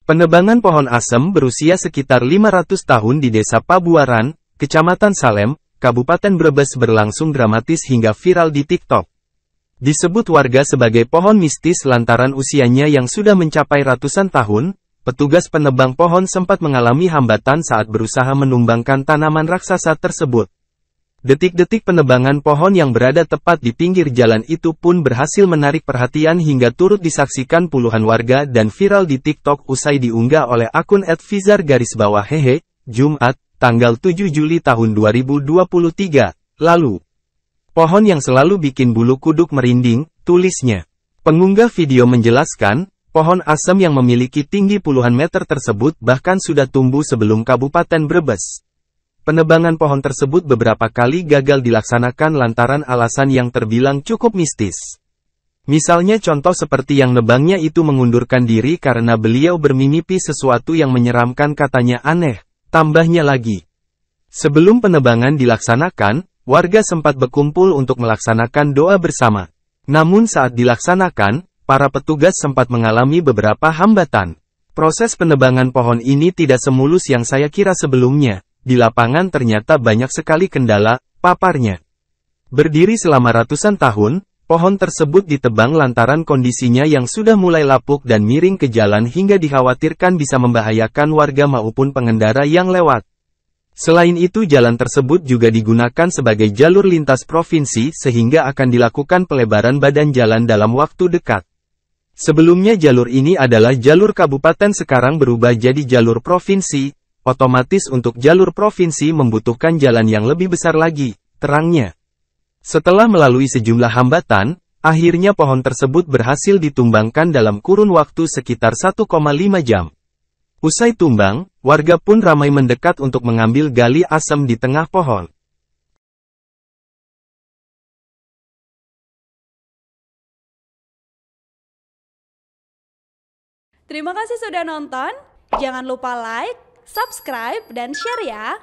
Penebangan pohon asem berusia sekitar 500 tahun di Desa Pabuaran, Kecamatan Salem, Kabupaten Brebes berlangsung dramatis hingga viral di TikTok. Disebut warga sebagai pohon mistis lantaran usianya yang sudah mencapai ratusan tahun, petugas penebang pohon sempat mengalami hambatan saat berusaha menumbangkan tanaman raksasa tersebut. Detik-detik penebangan pohon yang berada tepat di pinggir jalan itu pun berhasil menarik perhatian hingga turut disaksikan puluhan warga dan viral di TikTok usai diunggah oleh akun @fizar_hehe, Jumat, tanggal 7 Juli tahun 2023, lalu. Pohon yang selalu bikin bulu kuduk merinding, tulisnya. Pengunggah video menjelaskan, pohon asem yang memiliki tinggi puluhan meter tersebut bahkan sudah tumbuh sebelum Kabupaten Brebes. Penebangan pohon tersebut beberapa kali gagal dilaksanakan lantaran alasan yang terbilang cukup mistis. Misalnya contoh seperti yang nebangnya itu mengundurkan diri karena beliau bermimpi sesuatu yang menyeramkan katanya aneh, tambahnya lagi. Sebelum penebangan dilaksanakan, warga sempat berkumpul untuk melaksanakan doa bersama. Namun saat dilaksanakan, para petugas sempat mengalami beberapa hambatan. Proses penebangan pohon ini tidak semulus yang saya kira sebelumnya. Di lapangan ternyata banyak sekali kendala, paparnya. Berdiri selama ratusan tahun, pohon tersebut ditebang lantaran kondisinya yang sudah mulai lapuk dan miring ke jalan hingga dikhawatirkan bisa membahayakan warga maupun pengendara yang lewat. Selain itu jalan tersebut juga digunakan sebagai jalur lintas provinsi sehingga akan dilakukan pelebaran badan jalan dalam waktu dekat. Sebelumnya jalur ini adalah jalur kabupaten sekarang berubah jadi jalur provinsi. Otomatis untuk jalur provinsi membutuhkan jalan yang lebih besar lagi, terangnya. Setelah melalui sejumlah hambatan, akhirnya pohon tersebut berhasil ditumbangkan dalam kurun waktu sekitar 1,5 jam. Usai tumbang, warga pun ramai mendekat untuk mengambil gali asem di tengah pohon. Terima kasih sudah nonton, jangan lupa like, subscribe, dan share ya!